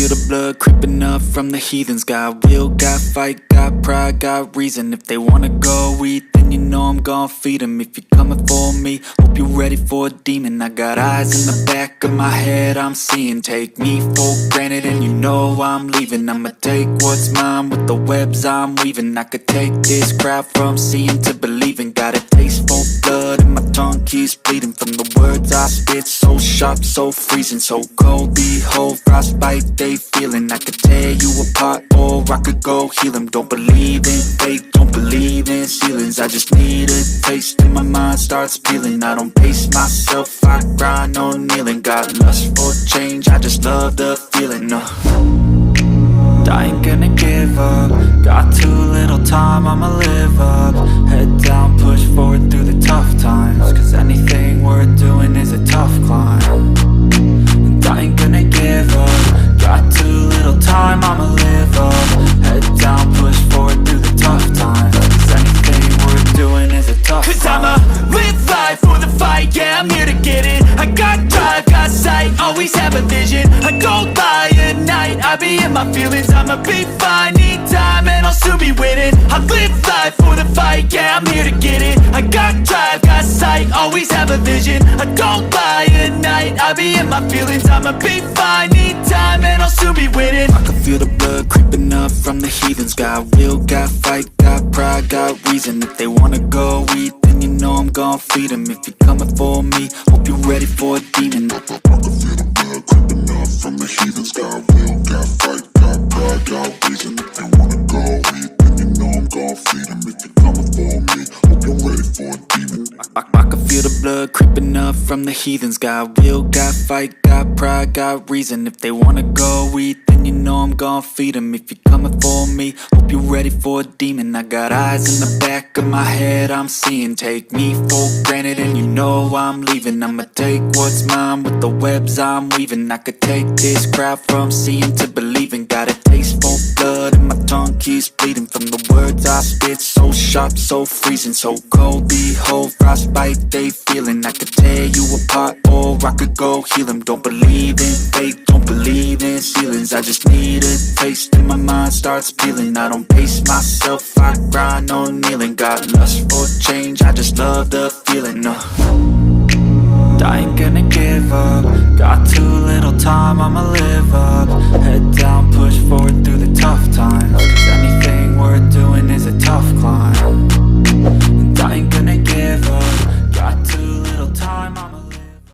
feel the blood creeping up from the heathens. Got will, got fight, got pride, got reason. If they wanna go eat, then you know I'm gon' feed them. If you're coming for me, hope you're ready for a demon. I got eyes in the back of my head, I'm seeing. Take me for granted and you know I'm leaving. I'ma take what's mine with the webs I'm weaving. I could take this crowd from seeing to believing. Got a taste for blood and my tongue keeps bleeding from the words I spit. So sharp, so freezing, so cold. Behold, frostbite they feeling. I could tear you apart or I could go heal them. Don't believe in fate, don't believe in ceilings. I just need a taste and my mind starts peeling. I don't pace myself, I grind on kneeling. Got lust for change, I just love the feeling. I ain't gonna give up. Got too little time, I'ma live up. Head down, push forward through the tough times. Cause anything worth doing is a tough climb. And I ain't gonna give up. Got too little time, I'ma live up. Head down, push forward through the tough times. Cause anything worth doing is a tough climb. Cause I'ma live life for the fight, yeah, I'm here to get it. I got drive, got sight, always have a vision. I don't lie at night, I be in my feelings. I'ma be fine, need time and I'll soon be winning. I live life for the fight, yeah, I'm here to get it. I got drive, got sight, always have a vision. I don't lie at night, I be in my feelings. I'ma be fine, need time and I'll soon be winning. I can feel the blood creeping up from the heathens. Got will, got fight, got pride, got reason. If they wanna go eat, then you know I'm gon' feed them. If you're coming for me, hope you're ready for a demon. I can feel the blood creeping up from the heathens. Got will, got fight, got pride, got reason. If they wanna go eat, then you know I'm gon' feed them. If you're coming for me, hope you're ready for a demon. I can feel the blood creeping up from the heathens. Got will, got fight, got pride, got reason. If they wanna go eat, then you know I'm gon' feed them. If you're coming for me, hope you're ready for a demon. I got eyes in the back of my head, I'm seeing. Take me for granted and you know I'm leaving. I'ma take what's mine with the webs I'm weaving. I could take this crowd from seeing to believing. Got a taste for blood and my tongue keeps bleeding from the words I spit. So sharp, so freezing, so cold. Behold, frostbite they feeling. I could tear you apart or I could go heal them. Don't believe in fate, don't believe in ceilings. I just need a taste and my mind starts peeling. I don't pace myself, I grind on kneeling. Got lust for change, I just love the feeling. I ain't gonna give up. Got too little time, I'ma live up. Head down,